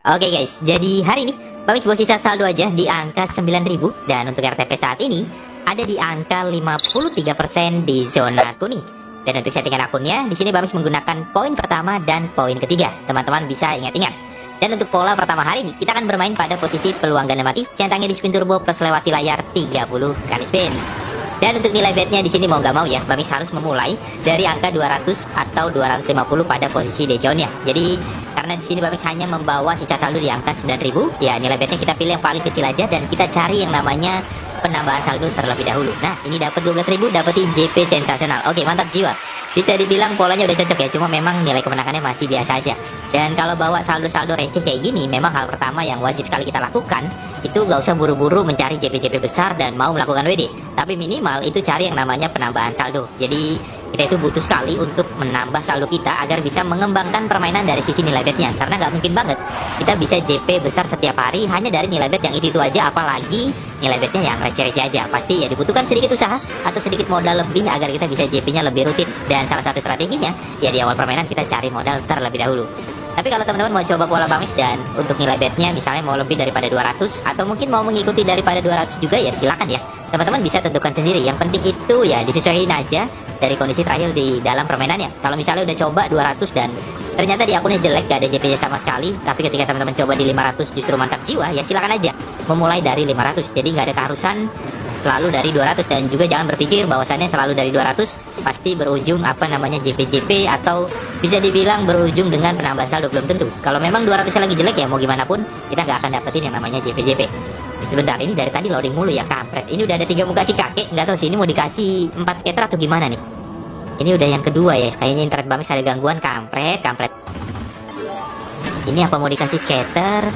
Oke guys, jadi hari ini Bang coba sisa saldo aja di angka 9.000 dan untuk RTP saat ini ada di angka 53% di zona kuning. Dan untuk settingan akunnya di sini Bang menggunakan poin pertama dan poin ketiga. Teman-teman bisa ingat-ingat. Dan untuk pola pertama hari ini kita akan bermain pada posisi peluang ganda mati, centangnya di spin turbo plus lewati layar 30 kali spin. Dan untuk nilai betnya di sini mau nggak mau ya, Bang harus memulai dari angka 200 atau 250 pada posisi dejonnya. Jadi karena di sini Bang hanya membawa sisa saldo di angka 9.000, ya nilai betnya kita pilih yang paling kecil aja dan kita cari yang namanya penambahan saldo terlebih dahulu. Nah, ini dapat 12.000, dapetin JP sensasional. Oke, mantap jiwa. Bisa dibilang polanya udah cocok ya, cuma memang nilai kemenangannya masih biasa aja. Dan kalau bawa saldo-saldo receh kayak gini, memang hal pertama yang wajib sekali kita lakukan itu gak usah buru-buru mencari JP-JP besar dan mau melakukan WD. Tapi minimal itu cari yang namanya penambahan saldo. Jadi kita itu butuh sekali untuk menambah saldo kita agar bisa mengembangkan permainan dari sisi nilai betnya. Karena nggak mungkin banget kita bisa JP besar setiap hari hanya dari nilai bet yang itu aja, apalagi nilai betnya yang receh-receh aja. Pasti ya dibutuhkan sedikit usaha atau sedikit modal lebih agar kita bisa JP-nya lebih rutin. Dan salah satu strateginya ya di awal permainan kita cari modal terlebih dahulu. Tapi kalau teman-teman mau coba pola Bang dan untuk nilai betnya misalnya mau lebih daripada 200 atau mungkin mau mengikuti daripada 200 juga ya silakan ya. Teman-teman bisa tentukan sendiri. Yang penting itu ya disesuaikan aja dari kondisi terakhir di dalam permainannya. Kalau misalnya udah coba 200 dan ternyata di akunnya jelek, gak ada JP-nya sama sekali, tapi ketika teman-teman coba di 500 justru mantap jiwa, ya silakan aja memulai dari 500. Jadi nggak ada keharusan selalu dari 200 dan juga jangan berpikir bahwasannya selalu dari 200 pasti berujung apa namanya JP-JP atau bisa dibilang berujung dengan penambahan saldo, belum tentu. Kalau memang 200 lagi jelek ya mau gimana pun kita nggak akan dapetin yang namanya JP-JP. Sebentar, ini dari tadi loading mulu ya, kampret. Ini udah ada 3 muka si kakek, nggak tahu sih ini mau dikasih 4 scatter atau gimana nih. Ini udah yang kedua ya, kayaknya internet Bang ada gangguan, kampret. Ini apa mau dikasih scatter?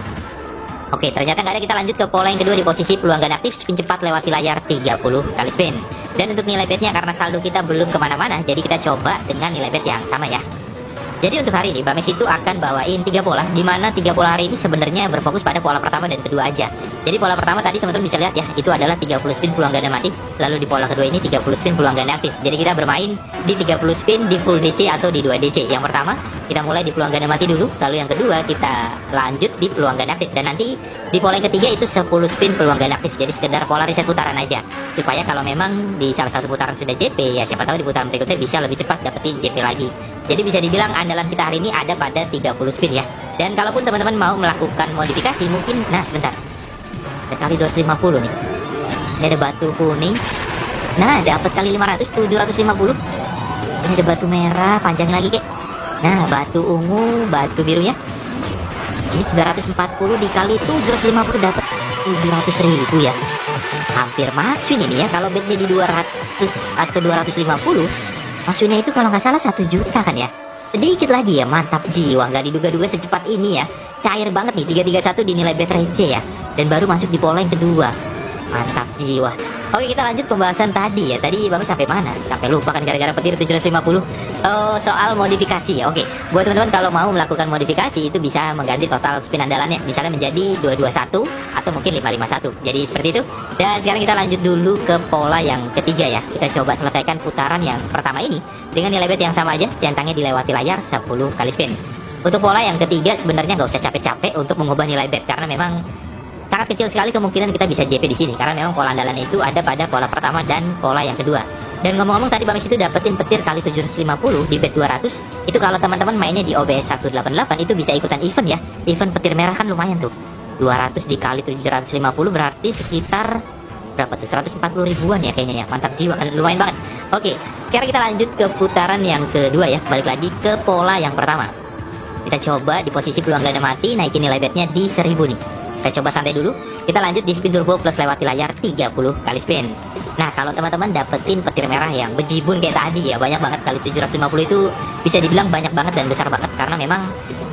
Oke, ternyata nggak ada. Kita lanjut ke pola yang kedua di posisi peluang ganda aktif, spin cepat lewati layar 30 kali spin. Dan untuk nilai betnya karena saldo kita belum kemana-mana, jadi kita coba dengan nilai bet yang sama ya. Jadi untuk hari ini Bamex itu akan bawain 3 pola, di mana 3 pola hari ini sebenarnya berfokus pada pola pertama dan kedua aja. Jadi pola pertama tadi teman-teman bisa lihat ya, itu adalah 30 spin peluang ganda mati. Lalu di pola kedua ini 30 spin peluang ganda aktif. Jadi kita bermain di 30 spin di full DC atau di 2 DC. Yang pertama kita mulai di peluang ganda mati dulu, lalu yang kedua kita lanjut di peluang ganda aktif. Dan nanti di pola yang ketiga itu 10 spin peluang ganda aktif. Jadi sekedar pola reset putaran aja, supaya kalau memang di salah satu putaran sudah JP, ya siapa tahu di putaran berikutnya bisa lebih cepat dapetin JP lagi. Jadi bisa dibilang andalan kita hari ini ada pada 30 spin ya. Dan kalaupun teman-teman mau melakukan modifikasi mungkin, nah sebentar, ada kali 250 nih. Ini ada batu kuning. Nah dapat kali 500 750. Ini ada batu merah, panjang lagi kek. Nah batu ungu, batu birunya ini 940 dikali 750 dapat 700.000 ya. Hampir maksud ini ya, kalau betnya di 200 atau 250 maksudnya itu kalau nggak salah 1 juta kan ya. Sedikit lagi ya, mantap jiwa. Nggak diduga-duga secepat ini ya. Cair banget nih, 331 dinilai bet receh ya. Dan baru masuk di pola yang kedua. Mantap jiwa. Oke, kita lanjut pembahasan tadi ya. Tadi Bapak sampai mana? Sampai lupa kan gara-gara petir 750. Oh, soal modifikasi ya. Oke, buat teman-teman kalau mau melakukan modifikasi itu bisa mengganti total spin andalannya. Misalnya menjadi 221 atau mungkin 551. Jadi seperti itu. Dan sekarang kita lanjut dulu ke pola yang ketiga ya. Kita coba selesaikan putaran yang pertama ini dengan nilai bet yang sama aja, centangnya dilewati layar 10 kali spin. Untuk pola yang ketiga sebenarnya nggak usah capek-capek untuk mengubah nilai bet karena memang sangat kecil sekali kemungkinan kita bisa JP di sini karena memang pola andalan itu ada pada pola pertama dan pola yang kedua. Dan ngomong-ngomong tadi Bang itu dapetin petir kali 750 di bet 200. Itu kalau teman-teman mainnya di OBS 188 itu bisa ikutan event ya. Event petir merah kan lumayan tuh. 200 dikali 750 berarti sekitar berapa tuh? 140 ribuan ya kayaknya ya. Mantap jiwa kan, lumayan banget. Oke, sekarang kita lanjut ke putaran yang kedua ya. Balik lagi ke pola yang pertama. Kita coba di posisi peluang ganda mati, naikin nilai betnya di 1000 nih. Kita coba santai dulu. Kita lanjut di spin turbo plus lewati layar 30 kali spin. Nah kalau teman-teman dapetin petir merah yang bejibun kayak tadi ya, banyak banget kali 750 itu bisa dibilang banyak banget dan besar banget. Karena memang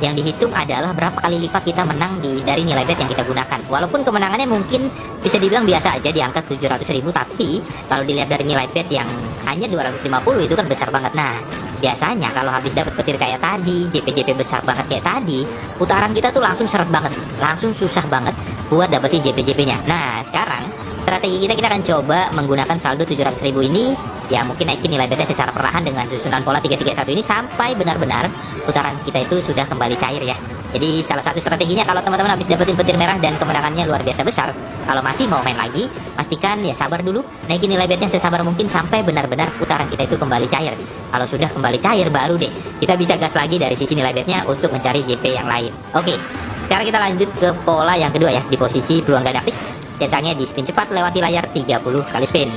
yang dihitung adalah berapa kali lipat kita menang dari nilai bet yang kita gunakan. Walaupun kemenangannya mungkin bisa dibilang biasa aja di angka 700.000, tapi kalau dilihat dari nilai bet yang hanya 250 itu kan besar banget. Nah biasanya kalau habis dapat petir kayak tadi, JP-JP besar banget kayak tadi, putaran kita tuh langsung seret banget, langsung susah banget buat dapetin JP-JP-nya. Nah sekarang strategi kita akan coba menggunakan saldo 700.000 ini ya, mungkin naikin nilai betnya secara perlahan dengan susunan pola 331 ini sampai benar-benar putaran kita itu sudah kembali cair ya. Jadi salah satu strateginya kalau teman-teman habis dapetin petir merah dan kemenangannya luar biasa besar, kalau masih mau main lagi, pastikan ya sabar dulu, naikin nilai betnya sesabar mungkin sampai benar-benar putaran kita itu kembali cair. Kalau sudah kembali cair baru deh kita bisa gas lagi dari sisi nilai betnya untuk mencari JP yang lain. Oke, sekarang kita lanjut ke pola yang kedua ya, di posisi peluang ganda aktif. Centangnya di spin cepat lewati layar 30 kali spin.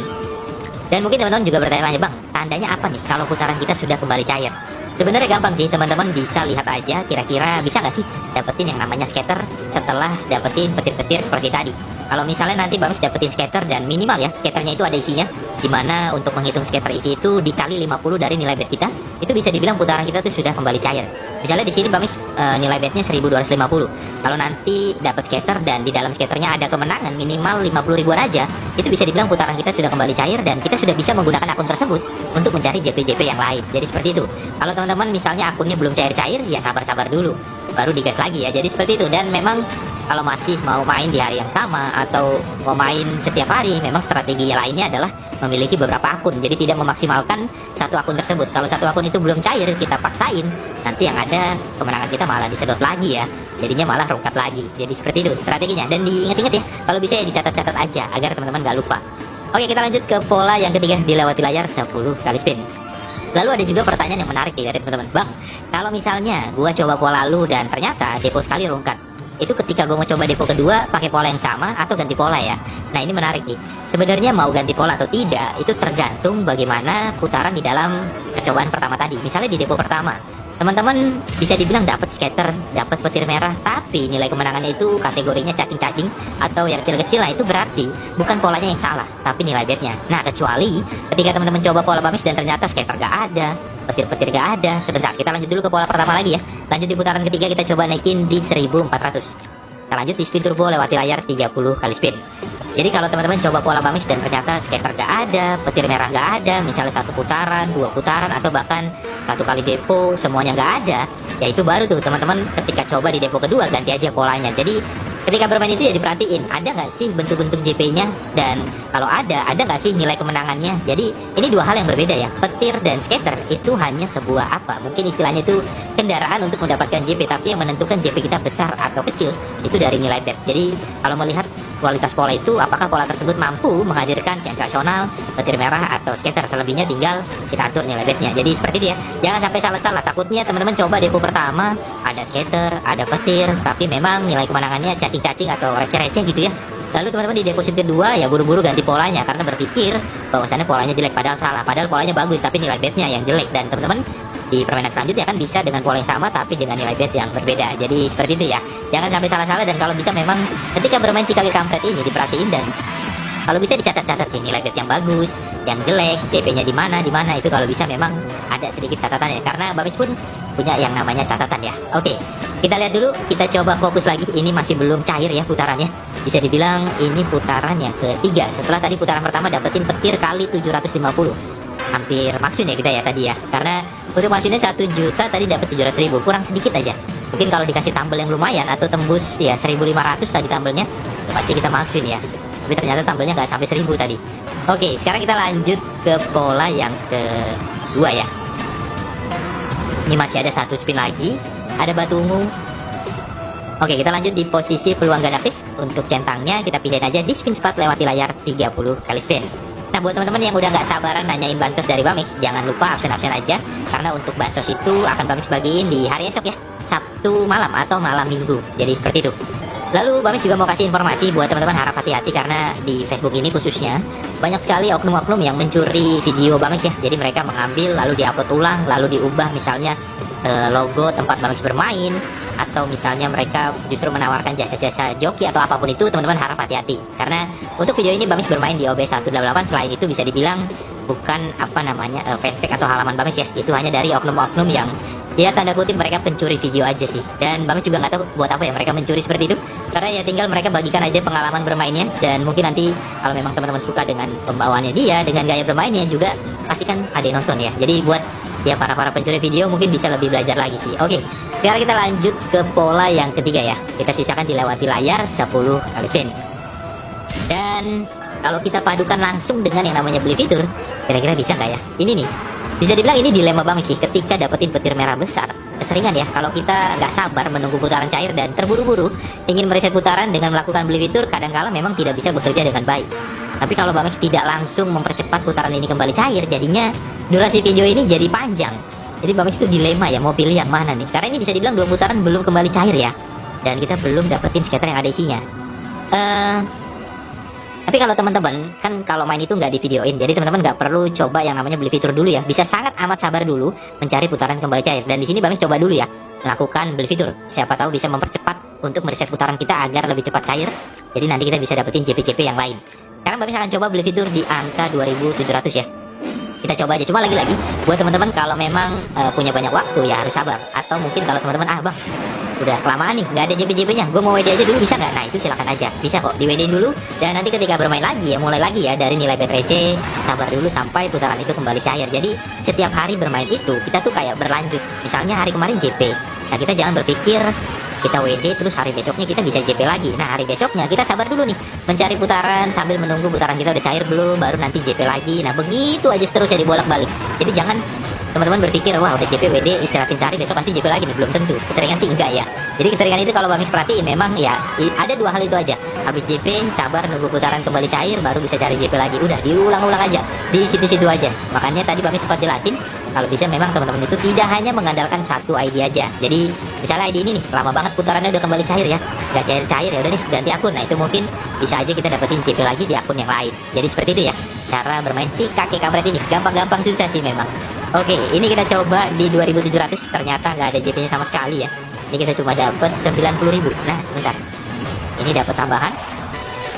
Dan mungkin teman-teman juga bertanya-tanya, bang, tandanya apa nih kalau putaran kita sudah kembali cair? Sebenarnya gampang sih, teman-teman bisa lihat aja kira-kira bisa nggak sih dapetin yang namanya scatter setelah dapetin petir-petir seperti tadi. Kalau misalnya nanti Bang dapetin scatter dan minimal ya scatternya itu ada isinya, dimana untuk menghitung scatter isi itu dikali 50 dari nilai bet kita, itu bisa dibilang putaran kita tuh sudah kembali cair. Misalnya di sini Bang nilai betnya 1250. Kalau nanti dapat scatter dan di dalam scatternya ada kemenangan minimal 50 ribuan aja, itu bisa dibilang putaran kita sudah kembali cair dan kita sudah bisa menggunakan akun tersebut untuk mencari JP-JP yang lain. Jadi seperti itu. Kalau teman-teman misalnya akunnya belum cair-cair, ya sabar-sabar dulu, baru digas lagi ya. Jadi seperti itu. Dan memang kalau masih mau main di hari yang sama atau mau main setiap hari, memang strategi lainnya adalah memiliki beberapa akun. Jadi tidak memaksimalkan satu akun tersebut. Kalau satu akun itu belum cair, kita paksain, nanti yang ada kemenangan kita malah disedot lagi ya. Jadinya malah rungkat lagi. Jadi seperti itu strateginya. Dan diingat-ingat ya, kalau bisa ya dicatat-catat aja agar teman-teman gak lupa. Oke, kita lanjut ke pola yang ketiga, dilewati layar 10 kali spin. Lalu ada juga pertanyaan yang menarik nih dari teman-teman. Bang, kalau misalnya gua coba pola lu dan ternyata depo sekali rungkat, itu ketika gue mau coba depo kedua pakai pola yang sama atau ganti pola ya? Nah ini menarik nih. Sebenarnya mau ganti pola atau tidak itu tergantung bagaimana putaran di dalam percobaan pertama tadi. Misalnya di depo pertama, teman-teman bisa dibilang dapat scatter, dapat petir merah, tapi nilai kemenangannya itu kategorinya cacing-cacing atau yang kecil-kecil lah, itu berarti bukan polanya yang salah, tapi nilai betnya. Nah kecuali ketika teman-teman coba pola Bamis dan ternyata scatter gak ada, petir-petir gak ada. Sebentar, kita lanjut dulu ke pola pertama lagi ya. Lanjut di putaran ketiga, kita coba naikin di 1400. Kita lanjut di spin turbo lewati layar 30 kali spin. Jadi kalau teman-teman coba pola Bamis dan ternyata scatter gak ada, petir merah gak ada, misalnya satu putaran, dua putaran, atau bahkan satu kali depo semuanya gak ada, ya itu baru tuh teman-teman ketika coba di depo kedua ganti aja polanya. Jadi ketika bermain itu ya diperhatiin ada nggak sih bentuk-bentuk JP-nya, dan kalau ada nggak sih nilai kemenangannya. Jadi ini dua hal yang berbeda ya. Petir dan scatter itu hanya sebuah apa, mungkin istilahnya itu kendaraan untuk mendapatkan JP, tapi yang menentukan JP kita besar atau kecil itu dari nilai bet. Jadi kalau melihat kualitas pola itu, apakah pola tersebut mampu menghadirkan sensasional, petir merah atau scatter, selebihnya tinggal kita atur nilai betnya. Jadi seperti itu ya, jangan sampai salah-salah. Takutnya teman-teman coba depo pertama ada scatter, ada petir, tapi memang nilai kemenangannya cacing-cacing atau receh-receh gitu ya. Lalu teman-teman di deposit kedua ya buru-buru ganti polanya karena berpikir bahwasannya polanya jelek, padahal salah. Padahal polanya bagus tapi nilai betnya yang jelek. Dan teman-teman di permainan selanjutnya kan bisa dengan pola yang sama tapi dengan nilai bet yang berbeda. Jadi seperti itu ya, jangan sampai salah-salah. Dan kalau bisa memang ketika bermain Chicago Kampret ini diperhatiin, dan kalau bisa dicatat-catat sih nilai bet yang bagus, yang jelek, JP-nya di mana itu kalau bisa memang ada sedikit catatan ya, karena Bamis pun punya yang namanya catatan ya. Oke, kita lihat dulu, kita coba fokus lagi. Ini masih belum cair ya putarannya. Bisa dibilang ini putaran yang ketiga. Setelah tadi putaran pertama dapetin petir kali 750. Hampir maksud ya kita ya tadi ya, karena untuk maksudnya 1 juta tadi dapat 700.000, kurang sedikit aja. Mungkin kalau dikasih tambel yang lumayan atau tembus ya 1.500 tadi tambelnya, ya pasti kita maksud ya. Tapi ternyata tambelnya nggak sampai 1.000 tadi. Oke, sekarang kita lanjut ke pola yang kedua ya. Ini masih ada satu spin lagi, ada batu ungu. Oke, kita lanjut di posisi peluang ganda aktif. Untuk centangnya kita pindahin aja di spin cepat lewati layar 30 kali spin. Nah buat teman-teman yang udah nggak sabaran nanyain bansos dari Bamix, jangan lupa absen-absen aja, karena untuk bansos itu akan Bamix bagiin di hari esok ya, Sabtu malam atau malam Minggu. Jadi seperti itu. Lalu Bamix juga mau kasih informasi buat teman-teman, harap hati-hati karena di Facebook ini khususnya banyak sekali oknum-oknum yang mencuri video Bamix ya. Jadi mereka mengambil lalu diupload ulang, lalu diubah misalnya logo tempat Bamix bermain, atau misalnya mereka justru menawarkan jasa-jasa joki atau apapun itu. Teman-teman harap hati-hati karena untuk video ini Bamix bermain di OB 188. Selain itu bisa dibilang bukan apa namanya fanspage atau halaman Bamix ya, itu hanya dari oknum-oknum yang ya tanda kutip mereka pencuri video aja sih. Dan Bamix juga nggak tahu buat apa ya mereka mencuri seperti itu, karena ya tinggal mereka bagikan aja pengalaman bermainnya. Dan mungkin nanti kalau memang teman-teman suka dengan pembawaannya dia, dengan gaya bermainnya juga, pastikan ada yang nonton ya. Jadi buat ya para pencuri video mungkin bisa lebih belajar lagi sih. Oke, sekarang kita lanjut ke pola yang ketiga ya. Kita sisakan dilewati layar 10 kali spin. Dan kalau kita padukan langsung dengan yang namanya beli fitur, kira-kira bisa nggak ya? Ini nih, bisa dibilang ini dilema banget sih. Ketika dapetin petir merah besar keseringan ya kalau kita nggak sabar menunggu putaran cair dan terburu-buru ingin mereset putaran dengan melakukan beli fitur, kadangkala memang tidak bisa bekerja dengan baik. Tapi kalau Bamex tidak langsung mempercepat putaran ini kembali cair, jadinya durasi video ini jadi panjang. Jadi Bamex itu dilema ya, mau pilih yang mana nih, karena ini bisa dibilang 2 putaran belum kembali cair ya, dan kita belum dapetin scatter yang ada isinya. Tapi kalau teman-teman kan kalau main itu nggak di videoin, jadi teman-teman nggak perlu coba yang namanya beli fitur dulu ya, bisa sangat amat sabar dulu mencari putaran kembali cair. Dan di sini Bamex coba dulu ya melakukan beli fitur, siapa tahu bisa mempercepat untuk mereset putaran kita agar lebih cepat cair, jadi nanti kita bisa dapetin JP-JP yang lain. Sekarang Bamex akan coba beli fitur di angka 2700 ya, kita coba aja. Cuma lagi-lagi buat teman-teman kalau memang punya banyak waktu ya harus sabar, atau mungkin kalau teman-teman bang udah kelamaan nih nggak ada JP-JP-nya, gue mau WD aja dulu, bisa nggak? Nah itu silakan aja, bisa kok di WD dulu, dan nanti ketika bermain lagi ya mulai lagi ya dari nilai bet receh, sabar dulu sampai putaran itu kembali cair. Jadi setiap hari bermain itu kita tuh kayak berlanjut, misalnya hari kemarin JP, nah kita jangan berpikir kita WD terus hari besoknya kita bisa JP lagi. Nah hari besoknya kita sabar dulu nih mencari putaran sambil menunggu putaran kita udah cair belum, baru nanti JP lagi. Nah begitu aja seterusnya dibolak-balik. Jadi jangan teman-teman berpikir wah udah JP WD istirahatin sehari besok pasti JP lagi nih, belum tentu. Keseringan sih enggak ya. Jadi keseringan itu kalau Bamex perhatiin memang ya ada 2 hal itu aja, habis JP sabar nunggu putaran kembali cair baru bisa cari JP lagi, udah diulang-ulang aja di situ-situ aja. Makanya tadi Bamex sempat jelasin kalau bisa memang teman-teman itu tidak hanya mengandalkan satu ID aja. Jadi misalnya ID ini nih lama banget putarannya udah kembali cair ya, nggak cair-cair ya udah deh ganti akun. Nah itu mungkin bisa aja kita dapetin JP lagi di akun yang lain. Jadi seperti itu ya cara bermain si kakek kampret ini, gampang-gampang susah sih memang. Oke, ini kita coba di 2700, ternyata nggak ada JP-nya sama sekali ya. Ini kita cuma dapat 90.000. Nah sebentar, ini dapat tambahan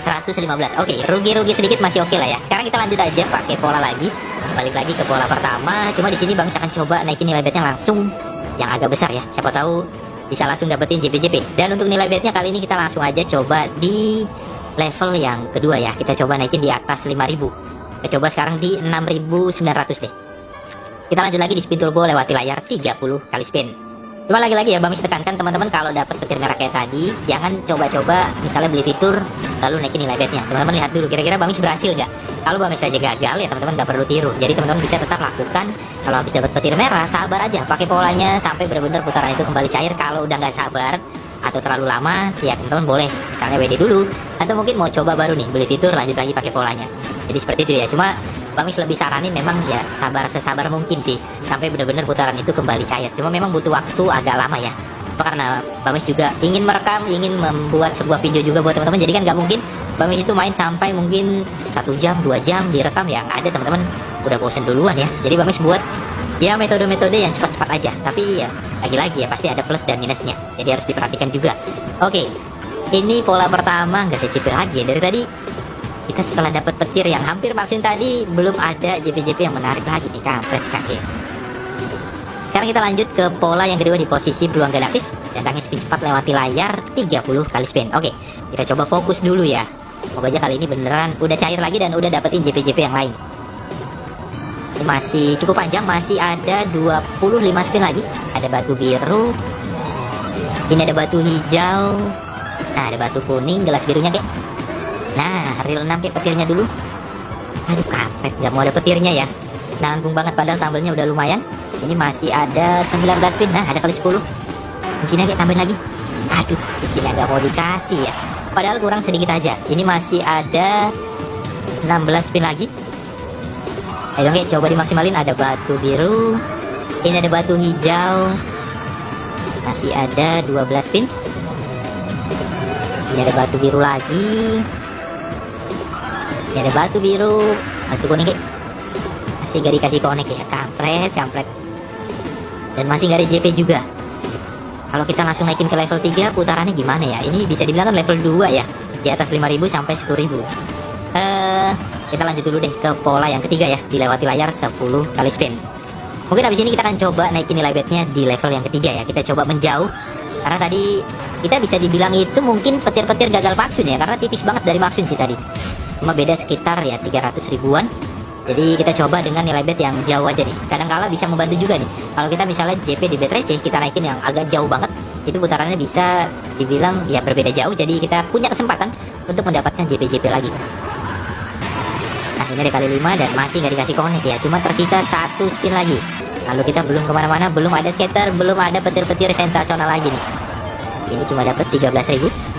115. Oke, rugi-rugi sedikit masih oke lah ya. Sekarang kita lanjut aja pakai pola lagi, balik lagi ke pola pertama. Cuma di sini Bang akan coba naikin nilai betnya langsung yang agak besar ya, siapa tahu bisa langsung dapetin JP-JP. Dan untuk nilai betnya kali ini kita langsung aja coba di level yang kedua ya, kita coba naikin di atas 5.000. Kita coba sekarang di 6.900 deh. Kita lanjut lagi di spin turbo lewati layar 30 kali spin. Cuma lagi-lagi ya Bamex tekankan teman-teman kalau dapat petir merah kayak tadi jangan coba-coba misalnya beli fitur lalu naikin nilai betnya. Teman-teman lihat dulu kira-kira Bamex berhasil nggak. Kalau Bamex saja gagal ya teman-teman nggak perlu tiru. Jadi teman-teman bisa tetap lakukan kalau habis dapat petir merah sabar aja pakai polanya sampai benar-benar putaran itu kembali cair. Kalau udah nggak sabar atau terlalu lama ya teman-teman boleh misalnya WD dulu, atau mungkin mau coba baru nih beli fitur lanjut lagi pakai polanya. Jadi seperti itu ya. Cuma Bamex lebih saranin memang ya sabar sesabar mungkin sih sampai benar-benar putaran itu kembali cair. Cuma memang butuh waktu agak lama ya. Karena Bamex juga ingin merekam, ingin membuat sebuah video juga buat teman-teman. Jadi kan nggak mungkin Bamex itu main sampai mungkin 1 jam, 2 jam direkam ya. Nggak ada, teman-teman udah bosen duluan ya. Jadi Bamex buat ya metode-metode yang cepat-cepat aja. Tapi ya lagi-lagi ya pasti ada plus dan minusnya. Jadi harus diperhatikan juga. Oke, ini pola pertama nggak ada JP lagi ya. Dari tadi kita setelah dapat petir yang hampir maksimum tadi belum ada JP-JP yang menarik lagi nih, kampret kakek. Sekarang kita lanjut ke pola yang kedua di posisi peluang ganda aktif dan tangis spin cepat lewati layar 30 kali spin. Oke, kita coba fokus dulu ya. Semoga aja kali ini beneran udah cair lagi dan udah dapetin JP-JP yang lain. Ini masih cukup panjang, masih ada 25 spin lagi. Ada batu biru, ini ada batu hijau, nah ada batu kuning, gelas birunya kek. Nah, reel 6 kayak petirnya dulu. Aduh kampret, nggak mau ada petirnya ya. Nanggung banget padahal tabelnya udah lumayan. Ini masih ada 19 spin. Nah, ada kali 10. Cincinnya kayak tambahin lagi. Aduh, cincinnya nggak mau dikasih ya. Padahal kurang sedikit aja. Ini masih ada 16 spin lagi. Ayo dong, coba dimaksimalin. Ada batu biru. Ini ada batu hijau. Masih ada 12 spin. Ini ada batu biru lagi. Ini ada batu biru, batu kuning kayak masih gak dikasih konek ya, kampret. Dan masih gak ada JP juga. Kalau kita langsung naikin ke level 3 putarannya gimana ya? Ini bisa dibilang kan level 2 ya, di atas 5.000 sampai 10.000. Kita lanjut dulu deh ke pola yang ketiga ya, dilewati layar 10 kali spin. Mungkin habis ini kita akan coba naikin nilai betnya di level yang ketiga ya. Kita coba menjauh, karena tadi kita bisa dibilang itu mungkin petir-petir gagal Maxun ya, karena tipis banget dari Maxun sih tadi. Cuma beda sekitar ya 300 ribuan. Jadi kita coba dengan nilai bet yang jauh aja nih. Kadang-kala bisa membantu juga nih. Kalau kita misalnya JP di bet receh, kita naikin yang agak jauh banget, itu putarannya bisa dibilang ya berbeda jauh. Jadi kita punya kesempatan untuk mendapatkan JP-JP lagi. Nah ini ada kali 5 dan masih nggak dikasih connect ya. Cuma tersisa 1 spin lagi. Lalu kita belum kemana-mana, belum ada scatter, belum ada petir-petir sensasional lagi nih. Ini cuma dapat 13.000.